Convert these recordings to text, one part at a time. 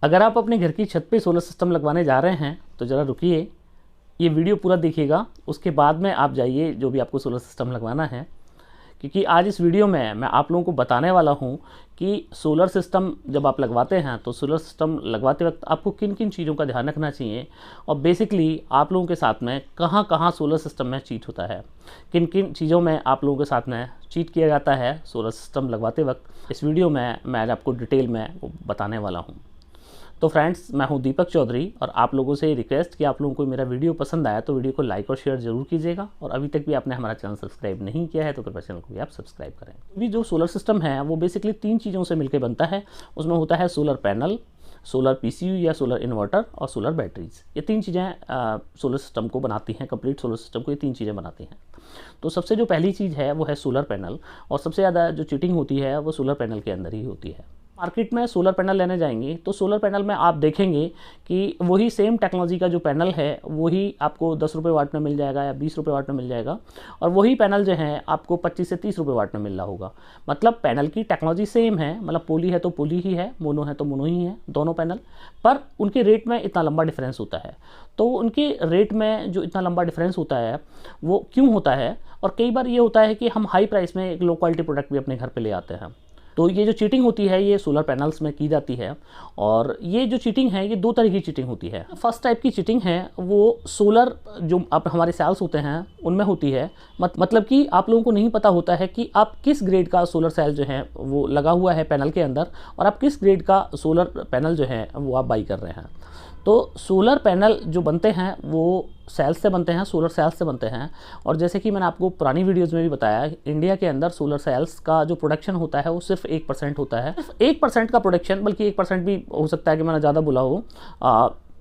अगर आप अपने घर की छत पे सोलर सिस्टम लगवाने जा रहे हैं तो ज़रा रुकिए, ये वीडियो पूरा देखिएगा, उसके बाद में आप जाइए जो भी आपको सोलर सिस्टम लगवाना है। क्योंकि आज इस वीडियो में मैं आप लोगों को बताने वाला हूं कि सोलर सिस्टम जब आप लगवाते हैं तो सोलर सिस्टम लगवाते वक्त आपको किन किन चीज़ों का ध्यान रखना चाहिए और बेसिकली आप लोगों के साथ में कहां कहां सोलर सिस्टम में चीट होता है, किन किन चीज़ों में आप लोगों के साथ में चीट किया जाता है सोलर सिस्टम लगवाते वक्त। इस वीडियो में मैं आज आपको डिटेल में वो बताने वाला हूँ। तो फ्रेंड्स, मैं हूं दीपक चौधरी और आप लोगों से रिक्वेस्ट कि आप लोगों को मेरा वीडियो पसंद आया तो वीडियो को लाइक और शेयर जरूर कीजिएगा, और अभी तक भी आपने हमारा चैनल सब्सक्राइब नहीं किया है तो कृपया चैनल को भी आप सब्सक्राइब करें। अभी जो सोलर सिस्टम है वो बेसिकली 3 चीज़ों से मिलकर बनता है। उसमें होता है सोलर पैनल, सोलर पीसीयू या सोलर इन्वर्टर और सोलर बैटरीज। ये 3 चीज़ें सोलर सिस्टम को बनाती हैं, कंप्लीट सोलर सिस्टम को ये 3 चीज़ें बनाती हैं। तो सबसे जो पहली चीज़ है वो है सोलर पैनल, और सबसे ज़्यादा जो चीटिंग होती है वो सोलर पैनल के अंदर ही होती है। मार्केट में सोलर पैनल लेने जाएंगे तो सोलर पैनल में आप देखेंगे कि वही सेम टेक्नोलॉजी का जो पैनल है वही आपको 10 रुपये वाट में मिल जाएगा या 20 रुपये वाट में मिल जाएगा, और वही पैनल जो है आपको 25 से 30 रुपये वाट में मिल रहा होगा। मतलब पैनल की टेक्नोलॉजी सेम है, मतलब पोली है तो पोली ही है, मोनो है तो मोनो ही है, दोनों पैनल, पर उनके रेट में इतना लंबा डिफरेंस होता है। तो उनके रेट में जो इतना लंबा डिफरेंस होता है वो क्यों होता है, और कई बार ये होता है कि हम हाई प्राइस में एक लो क्वालिटी प्रोडक्ट भी अपने घर पर ले आते हैं। तो ये जो चीटिंग होती है ये सोलर पैनल्स में की जाती है, और ये जो चीटिंग है ये 2 तरह की चीटिंग होती है। फर्स्ट टाइप की चीटिंग है वो सोलर जो आप हमारे सेल्स होते हैं उनमें होती है। मतलब कि आप लोगों को नहीं पता होता है कि आप किस ग्रेड का सोलर सेल जो है वो लगा हुआ है पैनल के अंदर, और आप किस ग्रेड का सोलर पैनल जो है वो आप बाई कर रहे हैं। तो सोलर पैनल जो बनते हैं वो सेल्स से बनते हैं, सोलर सेल्स से बनते हैं। और जैसे कि मैंने आपको पुरानी वीडियोज़ में भी बताया, इंडिया के अंदर सोलर सेल्स का जो प्रोडक्शन होता है वो सिर्फ 1% होता है। 1% का प्रोडक्शन, बल्कि 1% भी हो सकता है कि मैंने ज़्यादा बोला हो,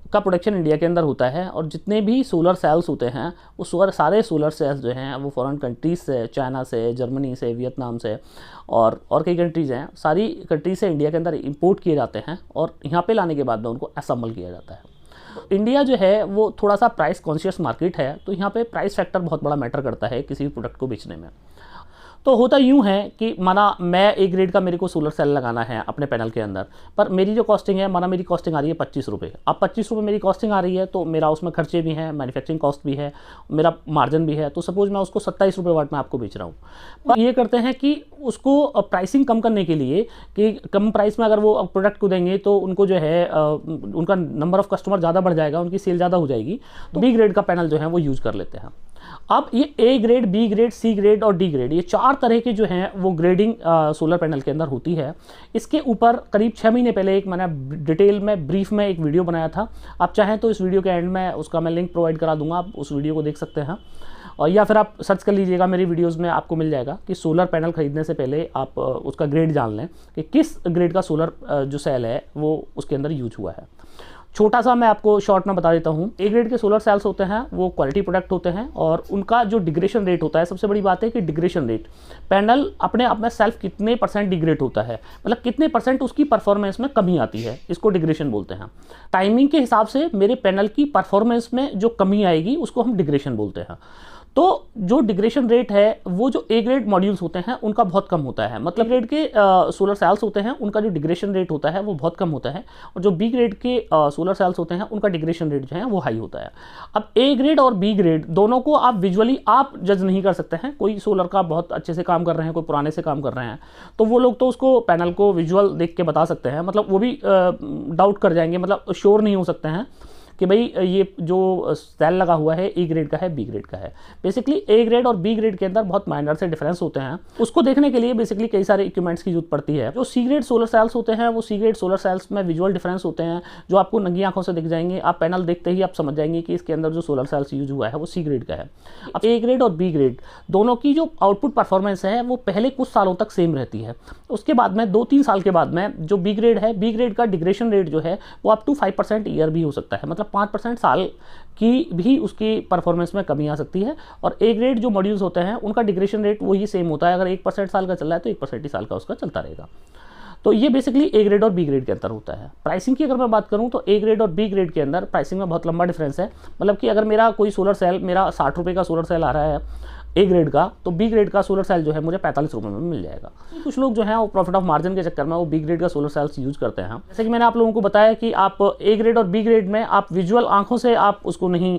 का प्रोडक्शन इंडिया के अंदर होता है। और जितने भी सोलर सेल्स होते हैं वो सारे सोलर सेल्स जो हैं वो फॉरेन कंट्रीज से, चाइना से, जर्मनी से, वियतनाम से और कई कंट्रीज़ हैं, सारी कंट्रीज से इंडिया के अंदर इंपोर्ट किए जाते हैं और यहाँ पे लाने के बाद में उनको असेंबल किया जाता है। इंडिया जो है वो थोड़ा सा प्राइस कॉन्शियस मार्केट है, तो यहाँ पे प्राइस फैक्टर बहुत बड़ा मैटर करता है किसी भी प्रोडक्ट को बेचने में। तो होता यूँ है कि माना मैं एक ग्रेड का मेरे को सोलर सेल लगाना है अपने पैनल के अंदर, पर मेरी जो कॉस्टिंग है, माना मेरी कॉस्टिंग आ रही है 25 रुपये। अब 25 रुपये मेरी कॉस्टिंग आ रही है तो मेरा उसमें खर्चे भी हैं, मैन्युफैक्चरिंग कॉस्ट भी है, मेरा मार्जिन भी है। तो सपोज मैं उसको 27 रुपये वाट में आपको बेच रहा हूँ। पर ये करते हैं कि उसको प्राइसिंग कम करने के लिए कि कम प्राइस में अगर वो प्रोडक्ट को देंगे तो उनको जो है उनका नंबर ऑफ़ कस्टमर ज़्यादा बढ़ जाएगा, उनकी सेल ज़्यादा हो जाएगी, तो बी ग्रेड का पैनल जो है वो यूज़ कर लेते हैं। अब ये A grade, B grade, C grade और डी ग्रेड, ये 4 तरह के जो हैं वो ग्रेडिंग सोलर पैनल के अंदर होती है। इसके ऊपर करीब 6 महीने पहले एक मैंने डिटेल में ब्रीफ में एक वीडियो बनाया था। आप चाहें तो इस वीडियो के एंड में उसका मैं लिंक प्रोवाइड करा दूंगा, आप उस वीडियो को देख सकते हैं, और या फिर आप सर्च कर लीजिएगा मेरी वीडियोज़ में, आपको मिल जाएगा कि सोलर पैनल खरीदने से पहले आप उसका ग्रेड जान लें कि किस ग्रेड का सोलर जो सेल है वो उसके अंदर यूज हुआ है। छोटा सा मैं आपको शॉर्ट में बता देता हूँ। ए ग्रेड के सोलर सेल्स होते हैं वो क्वालिटी प्रोडक्ट होते हैं, और उनका जो डिग्रेशन रेट होता है, सबसे बड़ी बात है कि डिग्रेशन रेट, पैनल अपने आप में सेल्फ कितने % डिग्रेड होता है, मतलब कितने % उसकी परफॉर्मेंस में कमी आती है, इसको डिग्रेशन बोलते हैं। टाइमिंग के हिसाब से मेरे पैनल की परफॉर्मेंस में जो कमी आएगी उसको हम डिग्रेशन बोलते हैं। तो जो डिग्रेशन रेट है वो जो ए ग्रेड मॉड्यूल्स होते हैं उनका बहुत कम होता है, मतलब ग्रेड के सोलर सेल्स होते हैं उनका जो डिग्रेशन रेट होता है वो बहुत कम होता है, और जो बी ग्रेड के सोलर सेल्स होते हैं उनका डिग्रेशन रेट जो है वो हाई होता है। अब ए ग्रेड और बी ग्रेड दोनों को आप विजुअली आप जज नहीं कर सकते हैं। कोई सोलर का बहुत अच्छे से काम कर रहे हैं, कोई पुराने से काम कर रहे हैं, तो वो लोग तो उसको पैनल को विजुअल देख के बता सकते हैं, मतलब वो भी डाउट कर जाएंगे, मतलब श्योर नहीं हो सकते हैं कि भाई ये जो सेल लगा हुआ है ए ग्रेड का है, बी ग्रेड का है। बेसिकली ए ग्रेड और बी ग्रेड के अंदर बहुत माइनर से डिफरेंस होते हैं। उसको देखने के लिए बेसिकली कई सारे इक्विपमेंट्स की जरूरत पड़ती है। जो सी ग्रेड सोलर सेल्स होते हैं वो सी ग्रेड सोलर सेल्स में विजुअल डिफरेंस होते हैं जो आपको नंगी आंखों से दिख जाएंगे। आप पैनल देखते ही आप समझ जाएंगे कि इसके अंदर जो सोलर सेल्स यूज हुआ है वो सी ग्रेड का है। अब ए ग्रेड और बी ग्रेड दोनों की जो आउटपुट परफॉर्मेंस है वो पहले कुछ सालों तक सेम रहती है। उसके बाद में 2-3 साल के बाद में जो बी ग्रेड है, बी ग्रेड का डिग्रेशन रेट जो है वो अप टू 5% ईयर भी हो सकता है, मतलब 5% साल की भी उसकी परफॉर्मेंस में कमी आ सकती है। और ए ग्रेड जो मॉड्यूल्स होते हैं उनका डिग्रेशन रेट वही सेम होता है, अगर 1% साल का चल रहा है तो 1% ही साल का उसका चलता रहेगा। तो ये बेसिकली ए ग्रेड और बी ग्रेड के अंदर होता है। प्राइसिंग की अगर मैं बात करूं तो ए ग्रेड और बी ग्रेड के अंदर प्राइसिंग में बहुत लंबा डिफरेंस है। मतलब कि अगर मेरा कोई सोलर सेल, मेरा 60 रुपये का सोलर सेल आ रहा है ए ग्रेड का, तो बी ग्रेड का सोलर सेल जो है मुझे 45 रुपये में मिल जाएगा। कुछ लोग जो है वो प्रॉफिट ऑफ मार्जिन के चक्कर में वो बी ग्रेड का सोलर सेल्स यूज करते हैं। जैसे कि मैंने आप लोगों को बताया कि आप ए ग्रेड और बी ग्रेड में आप विजुअल आंखों से आप उसको नहीं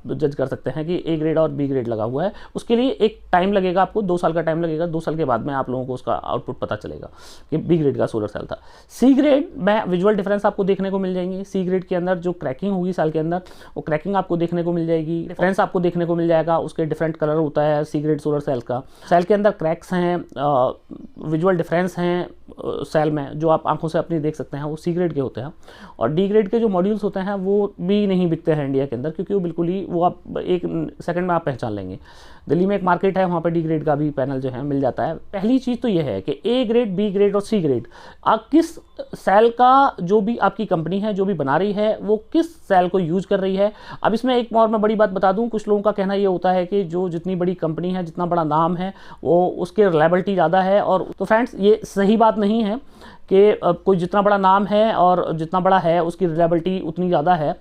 जज कर सकते हैं कि ए ग्रेड और बी ग्रेड लगा हुआ है। उसके लिए एक टाइम लगेगा, आपको 2 साल का टाइम लगेगा। 2 साल के बाद में आप लोगों को उसका आउटपुट पता चलेगा कि बी ग्रेड का सोलर सेल था। सी ग्रेड में विजुअल डिफरेंस आपको देखने को मिल जाएंगे। सी ग्रेड के अंदर जो क्रैकिंग होगी साल के अंदर, वो क्रैकिंग आपको देखने को मिल जाएगी, डिफरेंस आपको देखने को मिल जाएगा। उसके डिफरेंट कलर होता है सी ग्रेड सोलर सेल का। सेल के अंदर क्रैक्स हैं, विजुअल डिफरेंस हैं सेल में जो आप आंखों से अपनी देख सकते हैं, वो सी ग्रेड के होते हैं। और डी ग्रेड के जो मॉड्यूल्स होते हैं वो भी नहीं बिकते हैं इंडिया के अंदर, क्योंकि वो बिल्कुल ही वो आप एक सेकंड में आप पहचान लेंगे। दिल्ली में एक मार्केट है, वहाँ पे डी ग्रेड का भी पैनल जो है मिल जाता है। पहली चीज़ तो ये है कि ए ग्रेड, बी ग्रेड और सी ग्रेड आप किस सेल का, जो भी आपकी कंपनी है जो भी बना रही है, वो किस सेल को यूज कर रही है। अब इसमें एक और मैं बड़ी बात बता दूं, कुछ लोगों का कहना ये होता है कि जो जितनी बड़ी कंपनी है, जितना बड़ा नाम है, वो उसके रिलायबिलिटी ज़्यादा है। और तो फ्रेंड्स, ये सही बात नहीं है कि कोई जितना बड़ा नाम है और जितना बड़ा है उसकी रिलायबिलिटी उतनी ज़्यादा है।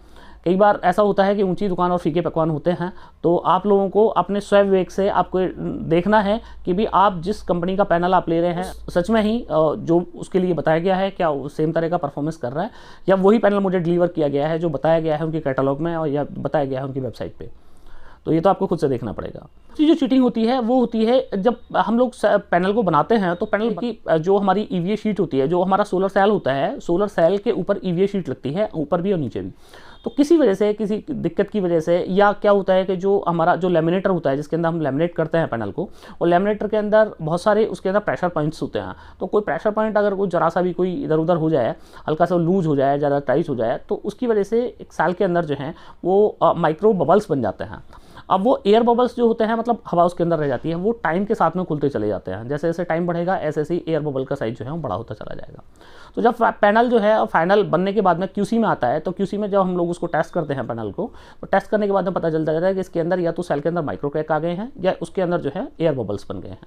कई बार ऐसा होता है कि ऊंची दुकान और फीके पकवान होते हैं। तो आप लोगों को अपने स्वयं विवेक से आपको देखना है कि भी आप जिस कंपनी का पैनल आप ले रहे हैं, सच में ही जो उसके लिए बताया गया है, क्या सेम तरह का परफॉर्मेंस कर रहा है, या वही पैनल मुझे डिलीवर किया गया है जो बताया गया है उनके कैटलॉग में और या बताया गया है उनकी वेबसाइट पे। तो ये तो आपको खुद से देखना पड़ेगा। जो चीटिंग होती है वो होती है जब हम लोग पैनल को बनाते हैं, तो पैनल की जो हमारी ईवीए शीट होती है, जो हमारा सोलर सेल होता है, सोलर सेल के ऊपर ईवीए शीट लगती है, ऊपर भी और नीचे भी। तो किसी वजह से, किसी दिक्कत की वजह से, या क्या होता है कि जो हमारा जो लैमिनेटर होता है जिसके अंदर हम लैमिनेट करते हैं पैनल को, और लैमिनेटर के अंदर बहुत सारे उसके अंदर प्रेशर पॉइंट्स होते हैं। तो कोई प्रेशर पॉइंट अगर कोई जरा सा भी कोई इधर उधर हो जाए, हल्का सा लूज हो जाए, ज़्यादा टाइट हो जाए, तो उसकी वजह से एक सेल के अंदर जो है वो माइक्रो बबल्स बन जाते हैं। अब वो एयर बबल्स जो होते हैं, मतलब हवा उसके अंदर रह जाती है, वो टाइम के साथ में खुलते चले जाते हैं। जैसे जैसे टाइम बढ़ेगा ऐसे ऐसे ही एयर बबल का साइज जो है वो बड़ा होता चला जाएगा। तो जब पैनल जो है फाइनल बनने के बाद में क्यूसी में आता है, तो क्यूसी में जब हम लोग उसको टेस्ट करते हैं पैनल को, तो टेस्ट करने के बाद में पता चलता है कि इसके अंदर या तो सेल के अंदर माइक्रो क्रैक आ गए हैं, या उसके अंदर जो है एयर बबल्स बन गए हैं।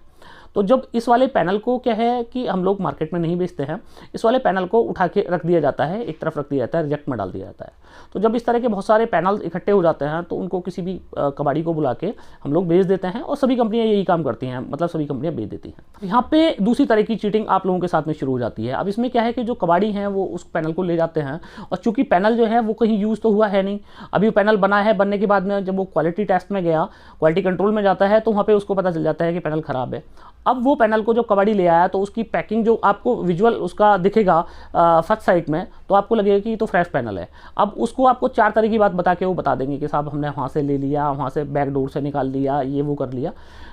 तो जब इस वाले पैनल को क्या है कि हम लोग मार्केट में नहीं बेचते हैं, इस वाले पैनल को उठा के रख दिया जाता है, एक तरफ रख दिया जाता है, रिजेक्ट में डाल दिया जाता है। तो जब इस तरह के बहुत सारे पैनल इकट्ठे हो जाते हैं, तो उनको किसी भी कबाड़ी को बुला के हम लोग बेच देते हैं, और सभी कंपनियां यही काम करती हैं, मतलब सभी कंपनियां बेच देती हैं। यहाँ पे दूसरी तरह की चीटिंग आप लोगों के साथ में शुरू हो जाती है। अब इसमें क्या है कि जो कबाड़ी हैं वो उस पैनल को ले जाते हैं, और चूंकि पैनल जो है वो कहीं यूज़ तो हुआ है नहीं, अभी पैनल बना है, बनने के बाद में जब वो क्वालिटी टेस्ट में गया, क्वालिटी कंट्रोल में जाता है, तो वहाँ पे उसको पता चल जाता है कि पैनल ख़राब है। अब वो पैनल को जो कबाड़ी ले आया, तो उसकी पैकिंग जो आपको विजुअल उसका दिखेगा फर्स्ट साइट में, तो आपको लगेगा कि ये तो फ्रेश पैनल है। अब उसको आपको 4 तरह की बात बता के वो बता देंगे कि साहब हमने वहाँ से ले लिया, वहाँ से बैक डोर से निकाल लिया, ये वो कर लिया,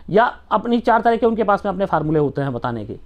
या अपनी 4 तरह के उनके पास में अपने फार्मूले होते हैं बताने के।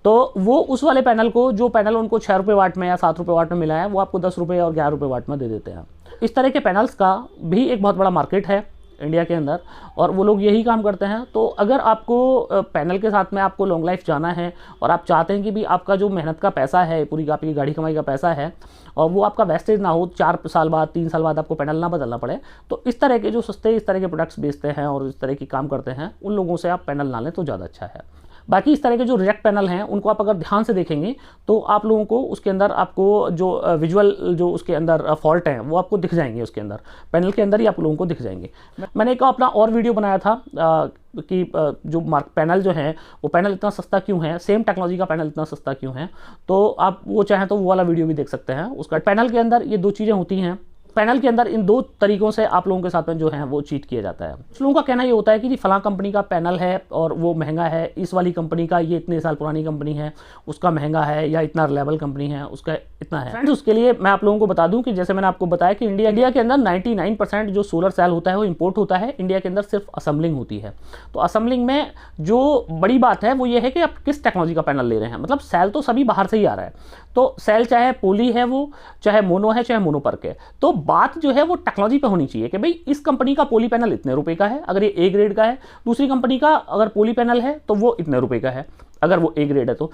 तो वो उस वाले पैनल को, जो पैनल उनको 6 रुपये वाट में या 7 रुपये वाट में मिला है, वो आपको 10 रुपये और 11 रुपये वाट में दे देते हैं। इस तरह के पैनल्स का भी एक बहुत बड़ा मार्केट है इंडिया के अंदर, और वो लोग यही काम करते हैं। तो अगर आपको पैनल के साथ में आपको लॉन्ग लाइफ जाना है, और आप चाहते हैं कि भी आपका जो मेहनत का पैसा है, पूरी आपकी गाड़ी कमाई का पैसा है, और वो आपका वेस्टेज ना हो, 4 साल बाद 3 साल बाद आपको पैनल ना बदलना पड़े, तो इस तरह के जो सस्ते इस तरह के प्रोडक्ट्स बेचते हैं और इस तरह की काम करते हैं, उन लोगों से आप पैनल ना लें तो ज़्यादा अच्छा है। बाकी इस तरह के जो रिजेक्ट पैनल हैं, उनको आप अगर ध्यान से देखेंगे तो आप लोगों को उसके अंदर आपको जो विजुअल जो उसके अंदर फॉल्ट हैं वो आपको दिख जाएंगे, उसके अंदर पैनल के अंदर ही आप लोगों को दिख जाएंगे। मैंने एक अपना और वीडियो बनाया था कि जो पैनल जो है वो पैनल इतना सस्ता क्यों है, सेम टेक्नोलॉजी का पैनल इतना सस्ता क्यों है। तो आप वो चाहें तो वो वाला वीडियो भी देख सकते हैं। उसका पैनल के अंदर ये 2 चीज़ें होती हैं। पैनल के अंदर इन 2 तरीकों से आप लोगों के साथ में जो है वो चीट किया जाता है। कुछ लोगों का कहना ये होता है कि जी फलां कंपनी का पैनल है और वो महंगा है, इस वाली कंपनी का, ये इतने साल पुरानी कंपनी है उसका महंगा है, या इतना रिलायबल कंपनी है उसका इतना है। फ्रेंड्स, उसके लिए मैं आप लोगों को बता दूं कि जैसे मैंने आपको बताया कि इंडिया के अंदर 99% जो सोलर सेल होता है वो इंपोर्ट होता है। इंडिया के अंदर सिर्फ असेंबलिंग होती है। तो असेंबलिंग में जो बड़ी बात है वो ये है कि आप किस टेक्नोलॉजी का पैनल ले रहे हैं। मतलब सेल तो सभी बाहर से ही आ रहा है, तो सेल चाहे पोली है, वो चाहे मोनो है, चाहे मोनोपर्क है, तो बात जो है वो टेक्नोलॉजी पे होनी चाहिए कि भाई इस कंपनी का पोली पैनल इतने रुपए का है, अगर ये ए ग्रेड का है। दूसरी कंपनी का अगर पोली पैनल है तो वो इतने रुपए का है। अगर वो ए ग्रेड है तो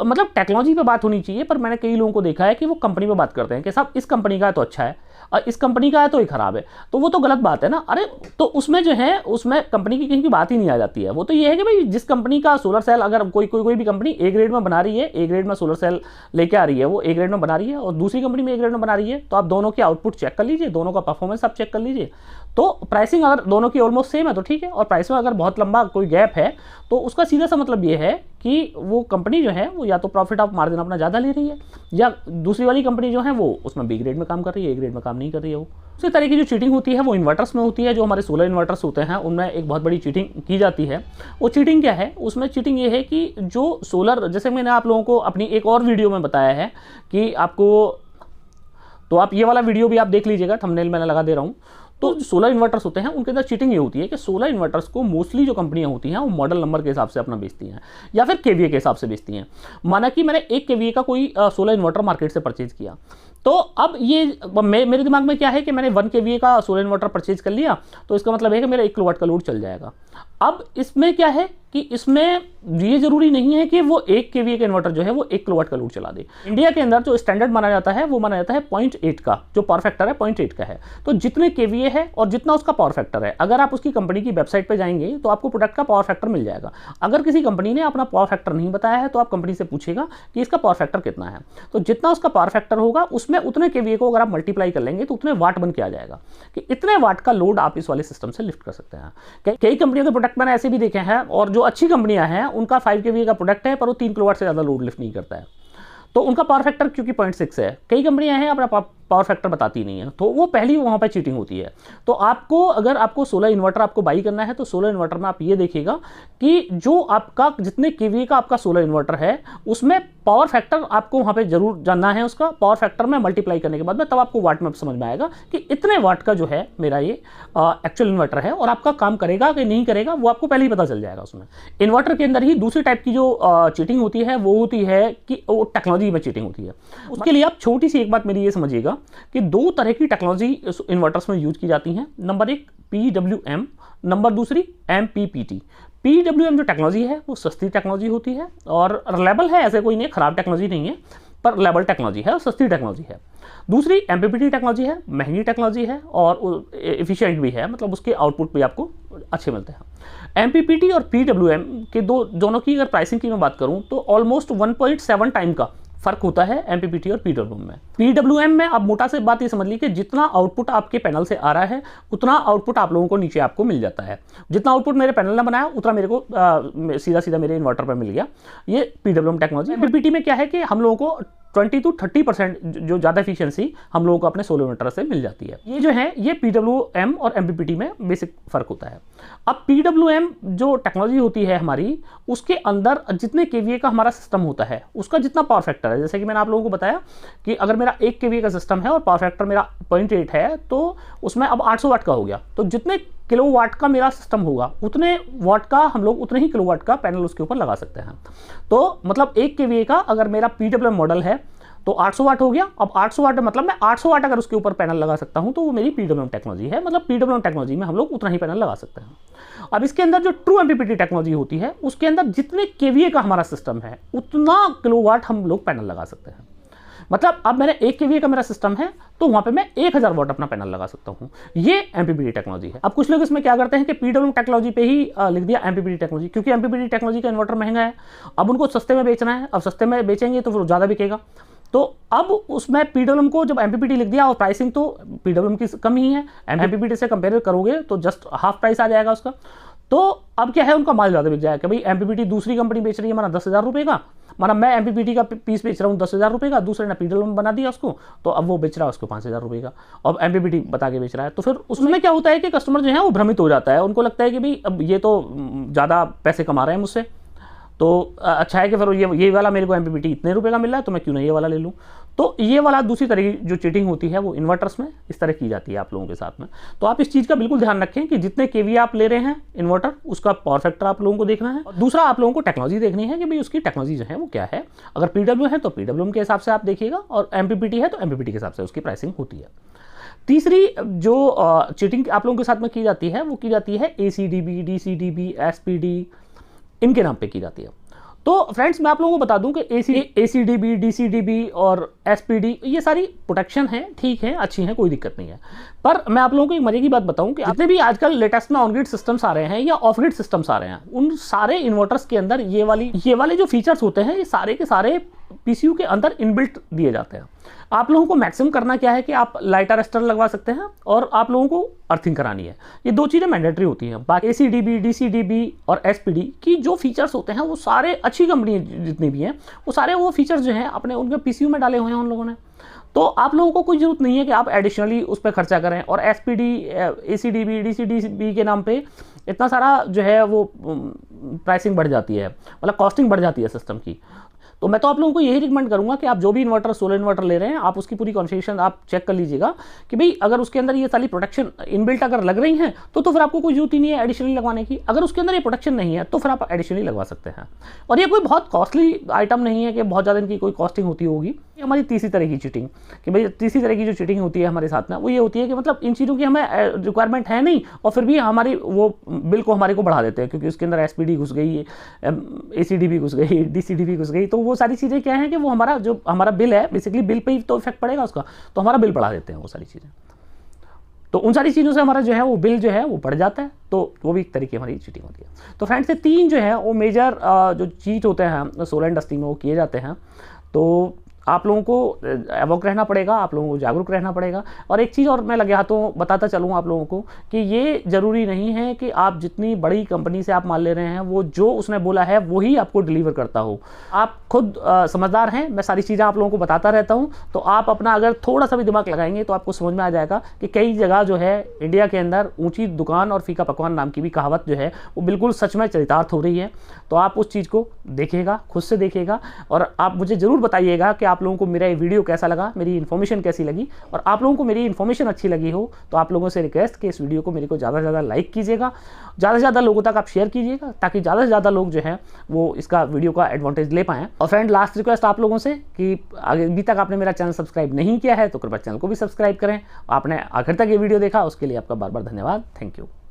मतलब टेक्नोलॉजी पे बात होनी चाहिए। पर मैंने कई लोगों को देखा है कि वो कंपनी पे बात करते हैं कि साहब इस कंपनी का है तो अच्छा है और इस कंपनी का है तो ये खराब है, तो वो तो गलत बात है ना। अरे तो उसमें जो है उसमें कंपनी की कहीं की बात ही नहीं आ जाती है। वो तो ये है कि भाई जिस कंपनी का सोलर सेल, अगर कोई भी कंपनी ए ग्रेड में बना रही है, ए ग्रेड में सोलर सेल लेके आ रही है, वो ए ग्रेड में बना रही है और दूसरी कंपनी में ए ग्रेड में बना रही है, तो आप दोनों के आउटपुट चेक कर लीजिए, दोनों का परफॉर्मेंस आप चेक कर लीजिए। तो प्राइसिंग अगर दोनों की ऑलमोस्ट सेम है तो ठीक है, और प्राइस में अगर बहुत लंबा कोई गैप है तो उसका सीधा सा मतलब ये है कि वो कंपनी जो है वो या तो प्रॉफिट ऑफ मार्जिन अपना ज़्यादा ले रही है, या दूसरी वाली कंपनी जो है वो उसमें बी ग्रेड में काम कर रही है, ए ग्रेड में काम नहीं कर रही है। वो उसी तरह की जो चीटिंग होती है वो इन्वर्टर्स में होती है। जो हमारे सोलर इन्वर्टर्स होते हैं उनमें एक बहुत बड़ी चीटिंग की जाती है। वो चीटिंग क्या है? उसमें चीटिंग ये है कि जो सोलर, जैसे मैंने आप लोगों को अपनी एक और वीडियो में बताया है कि आपको, तो आप ये वाला वीडियो भी आप देख लीजिएगा, थंबनेल मैंने लगा दे रहा हूँ। तो जो सोलर इन्वर्टर्स होते हैं उनके अंदर चीटिंग ये होती है कि सोलर इन्वर्टर्स को मोस्टली जो कंपनियां होती हैं वो मॉडल नंबर के हिसाब से अपना बेचती हैं या फिर केवीए के हिसाब से बेचती हैं। माना कि मैंने 1 केवीए का कोई सोलर इन्वर्टर मार्केट से परचेज किया, तो अब ये मेरे दिमाग में क्या है कि मैंने 1 केवीए का सोलर इन्वर्टर परचेज कर लिया, तो इसका मतलब है कि मेरा 1 किलोवाट का लोड चल जाएगा। अब इसमें क्या है कि इसमें ये जरूरी नहीं है कि वो 1 केवीए का इन्वर्टर जो है वो 1 किलोवाट का लोड चला दे। इंडिया के अंदर जो स्टैंडर्ड माना जाता है वो माना जाता है 0.8 का, जो पावर फैक्टर है 0.8 का है। तो जितने केवीए है और जितना उसका पावर फैक्टर है, अगर आप उसकी कंपनी की वेबसाइट पे जाएंगे तो आपको प्रोडक्ट का पावर फैक्टर मिल जाएगा। अगर किसी कंपनी ने अपना पावर फैक्टर नहीं बताया है तो आप कंपनी से पूछेगा कि इसका पावर फैक्टर कितना है, तो जितना उसका पावर फैक्टर होगा उसमें उतने केवीए को अगर आप मल्टीप्लाई कर लेंगे तो उतने वाट बन के आ जाएगा कि इतने वाट का लोड आप इस वाले सिस्टम से लिफ्ट कर सकते हैं। कई कंपनियों के प्रोडक्ट मैंने ऐसे भी देखे हैं, और जो अच्छी कंपनियां हैं उनका 5 केवीए का प्रोडक्ट है पर वो 3 किलोवाट से ज़्यादा लोड लिफ्ट नहीं करता है, तो उनका पावर फैक्टर क्योंकि 0.6 है। कई कंपनियां हैं अपना पावर फैक्टर बताती नहीं है, तो वो पहली वहाँ पर चीटिंग होती है। तो आपको, अगर आपको सोलर इन्वर्टर आपको बाई करना है तो सोलर इन्वर्टर में आप ये देखिएगा कि जो आपका जितने केवीए का आपका सोलर इन्वर्टर है उसमें पावर फैक्टर आपको वहाँ पे जरूर जानना है। उसका पावर फैक्टर में मल्टीप्लाई करने के बाद में तब आपको वाट में समझ में आएगा कि इतने वाट का जो है मेरा ये एक्चुअल इन्वर्टर है, और आपका काम करेगा कि नहीं करेगा वो आपको पहले ही पता चल जाएगा। उसमें इन्वर्टर के अंदर ही दूसरी टाइप की जो चीटिंग होती है वो होती है कि वो टेक्नोलॉजी में चीटिंग होती है। उसके लिए आप छोटी सी एक बात मेरी ये समझिएगा कि 2 तरह की टेक्नोलॉजी इन्वर्टर्स में यूज की जाती हैं। नंबर 1 PWM, नंबर दूसरी MPPT। PWM जो टेक्नोलॉजी है वो सस्ती टेक्नोलॉजी होती है और रिलायबल है, ऐसे कोई नहीं, खराब टेक्नोलॉजी नहीं है, पर रिलायबल टेक्नोलॉजी है और सस्ती टेक्नोलॉजी है। दूसरी MPPT टेक्नोलॉजी है, महंगी टेक्नोलॉजी है और एफिशिएंट भी है, मतलब उसके आउटपुट भी आपको अच्छे मिलते हैं। MPPT और PWM के दोनों की अगर प्राइसिंग की मैं बात करूं तो ऑलमोस्ट 1.7 टाइम का फर्क होता है MPPT और PWM में। PWM में आप मोटा से बात ये समझ लीजिए कि जितना आउटपुट आपके पैनल से आ रहा है उतना आउटपुट आप लोगों को नीचे आपको मिल जाता है। जितना आउटपुट मेरे पैनल ने बनाया उतना मेरे को सीधा सीधा मेरे इन्वर्टर पर मिल गया। ये PWM टेक्नोलॉजी। MPPT में क्या है कि हम लोगों को 20 to 30% जो ज़्यादा एफिशिएंसी हम लोगों को अपने सोलर इन्वर्टर से मिल जाती है। ये जो है ये PWM और MPPT में बेसिक फ़र्क होता है। अब PWM जो टेक्नोलॉजी होती है हमारी, उसके अंदर जितने केवीए का हमारा सिस्टम होता है उसका जितना पावर फैक्टर है, जैसे कि मैंने आप लोगों को बताया कि अगर मेरा 1 केवीए का सिस्टम है और पावर फैक्टर मेरा 0.8 है तो उसमें अब 800 वाट का हो गया, तो जितने किलोवाट का मेरा सिस्टम होगा उतने वाट का हम लोग उतने ही किलोवाट का पैनल उसके ऊपर लगा सकते हैं। तो मतलब 1 केवीए का अगर मेरा PWM मॉडल है तो 800 वाट हो गया। अब 800 वाट मतलब मैं 800 वाट अगर उसके ऊपर पैनल लगा सकता हूं तो वो मेरी PWM टेक्नोलॉजी है। मतलब PWM टेक्नोलॉजी में हम लोग उतना ही पैनल लगा सकते हैं। अब इसके अंदर जो ट्रू MPPT टेक्नोलॉजी होती है उसके अंदर जितने केवीए का हमारा सिस्टम है उतना किलोवाट हम लोग पैनल लगा सकते हैं। मतलब अब मेरे 1 केवीए का मेरा सिस्टम है तो वहां पे मैं 1000 वाट अपना पैनल लगा सकता हूं। ये MPPT टेक्नोलॉजी है। अब कुछ लोग इसमें क्या करते हैं कि PWM टेक्नोलॉजी पे ही लिख दिया MPPT टेक्नोलॉजी, क्योंकि MPPT टेक्नोलॉजी का इन्वर्टर महंगा है, अब उनको सस्ते में बेचना है। अब सस्ते में बेचेंगे तो फिर ज़्यादा बिकेगा, तो अब उसमें PWM को जब MPPT लिख दिया और प्राइसिंग तो PWM की कम ही है, MPPT से कंपेयर करोगे तो जस्ट हाफ प्राइस आ जाएगा उसका। तो अब क्या है, उनका माल ज़्यादा बिक जाएगा। भाई MPPT दूसरी कंपनी बेच रही है माना 10,000 रुपये का, माना मैं MPPT का पीस बेच रहा हूँ 10,000 रुपये का, दूसरे ने PWM बना दिया उसको, तो अब वो बेच रहा है उसको 5,000 रुपये का और MPPT बता के बेच रहा है। तो फिर उसमें क्या होता है कि कस्टमर जो है वो भ्रमित हो जाता है, उनको लगता है कि भाई अब ये तो ज़्यादा पैसे कमा रहे हैं मुझसे, तो अच्छा है कि फिर ये वाला मेरे को MPPT इतने रुपए का मिल रहा है तो मैं क्यों ना ये वाला ले लूँ। तो ये वाला दूसरी तरह की जो चीटिंग होती है वो इन्वर्टर्स में इस तरह की जाती है आप लोगों के साथ में। तो आप इस चीज़ का बिल्कुल ध्यान रखें कि जितने केवी आप ले रहे हैं इन्वर्टर उसका पावर फैक्टर आप लोगों को देखना है। और दूसरा आप लोगों को टेक्नोलॉजी देखनी है कि भाई उसकी टेक्नोलॉजी जो है वो क्या है। अगर PWM है तो PWM के हिसाब से आप देखिएगा और MPPT है तो MPPT के हिसाब से उसकी प्राइसिंग होती है। तीसरी जो चीटिंग आप लोगों के साथ में की जाती है वो की जाती है ACDB, DCDB, SPD, इनके नाम पे की जाती है। तो फ्रेंड्स मैं आप लोगों को बता दूं कि ACDB, DCDB और SPD ये सारी प्रोटेक्शन है, ठीक है, अच्छी है, कोई दिक्कत नहीं है। पर मैं आप लोगों को एक मजे की बात बताऊं कि जितने भी आजकल लेटेस्ट में ऑन ग्रिड सिस्टम्स आ रहे हैं या ऑफ ग्रिड सिस्टम्स आ रहे हैं, उन सारे इन्वर्टर्स के अंदर ये वाले जो फीचर्स होते हैं, ये सारे के सारे PCU के अंदर इनबिल्ट दिए जाते हैं। आप लोगों को मैक्सिमम करना क्या है कि आप लाइट अरेस्टर लगवा सकते हैं और आप लोगों को अर्थिंग करानी है। ये 2 चीज़ें मैंडेटरी होती हैं। बाकी ACDB, DCDB और SPD की जो फीचर्स होते हैं वो सारे अच्छी कंपनी जितनी भी हैं वो सारे वो फीचर्स जो हैं अपने उनके PCU में डाले हुए हैं उन लोगों ने। तो आप लोगों को कोई ज़रूरत नहीं है कि आप एडिशनली उस पर खर्चा करें और SPD, ACDB, DCDB के नाम पे इतना सारा जो है वो प्राइसिंग बढ़ जाती है, मतलब कॉस्टिंग बढ़ जाती है सिस्टम की। तो मैं तो आप लोगों को यही रिकमेंड करूंगा कि आप जो भी इन्वर्टर, सोलर इन्वर्टर ले रहे हैं, आप उसकी पूरी कॉन्फ़िगरेशन आप चेक कर लीजिएगा कि भाई अगर उसके अंदर ये सारी प्रोटेक्शन इनबिल्ट अगर लग रही हैं तो फिर आपको कोई जरूरत ही नहीं है एडिशनली लगवाने की। अगर उसके अंदर ये प्रोटेक्शन नहीं है तो फिर आप एडिशनली लगवा सकते हैं। और ये कोई बहुत कॉस्टली आइटम नहीं है कि बहुत ज़्यादा इनकी कोई कॉस्टिंग होती होगी। ये हमारी तीसरी तरह की चीटिंग, कि भाई तीसरी तरह की जो चीटिंग होती है हमारे साथ में वो ये होती है कि मतलब इन चीज़ों की हमें रिक्वायरमेंट है नहीं और फिर भी हमारी वो बिल को हमारे को बढ़ा देते हैं, क्योंकि उसके अंदर SPD घुस गई, ACDB घुस गई, DCDB घुस गई। तो वो सारी चीज़ें क्या है कि वो हमारा बिल है, बेसिकली बिल पे ही तो इफेक्ट पड़ेगा उसका, तो हमारा बिल बढ़ा देते हैं वो सारी चीज़ें। तो उन सारी चीज़ों से हमारा जो है वो बिल जो है वो बढ़ जाता है। तो वो भी एक तरीके हमारी चीटिंग होती है। तो फ्रेंड्स ये 3 जो है वो मेजर जो चीट होते हैं सोलर इंडस्ट्री में वो किए जाते हैं। तो आप लोगों को अवॉक रहना पड़ेगा, आप लोगों को जागरूक रहना पड़ेगा। और एक चीज़ और मैं लगे हाथों बताता चलूँ आप लोगों को कि ये ज़रूरी नहीं है कि आप जितनी बड़ी कंपनी से आप माल ले रहे हैं वो जो उसने बोला है वही आपको डिलीवर करता हो। आप खुद समझदार हैं, मैं सारी चीज़ें आप लोगों को बताता रहता हूँ। तो आप अपना अगर थोड़ा सा भी दिमाग लगाएंगे तो आपको समझ में आ जाएगा कि कई जगह जो है इंडिया के अंदर ऊँची दुकान और फीका पकवान नाम की भी कहावत जो है वो बिल्कुल सच में चरितार्थ हो रही है। तो आप उस चीज़ को देखिएगा, खुद से देखिएगा और आप मुझे ज़रूर बताइएगा कि आप लोगों को मेरा ये वीडियो कैसा लगा, मेरी इन्फॉर्मेशन कैसी लगी। और आप लोगों को मेरी इन्फॉर्मेशन अच्छी लगी हो तो आप लोगों से रिक्वेस्ट कि इस वीडियो को मेरे को ज़्यादा से ज़्यादा लाइक कीजिएगा, ज़्यादा से ज़्यादा लोगों तक आप शेयर कीजिएगा ताकि ज़्यादा से ज़्यादा लोग जो है वो इसका वीडियो का एडवांटेज ले पाएँ। और फ्रेंड लास्ट रिक्वेस्ट आप लोगों से कि अभी तक आपने मेरा चैनल सब्सक्राइब नहीं किया है तो कृपया चैनल को भी सब्सक्राइब करें। आपने आखिर तक ये वीडियो देखा उसके लिए आपका बार बार धन्यवाद। Thank you.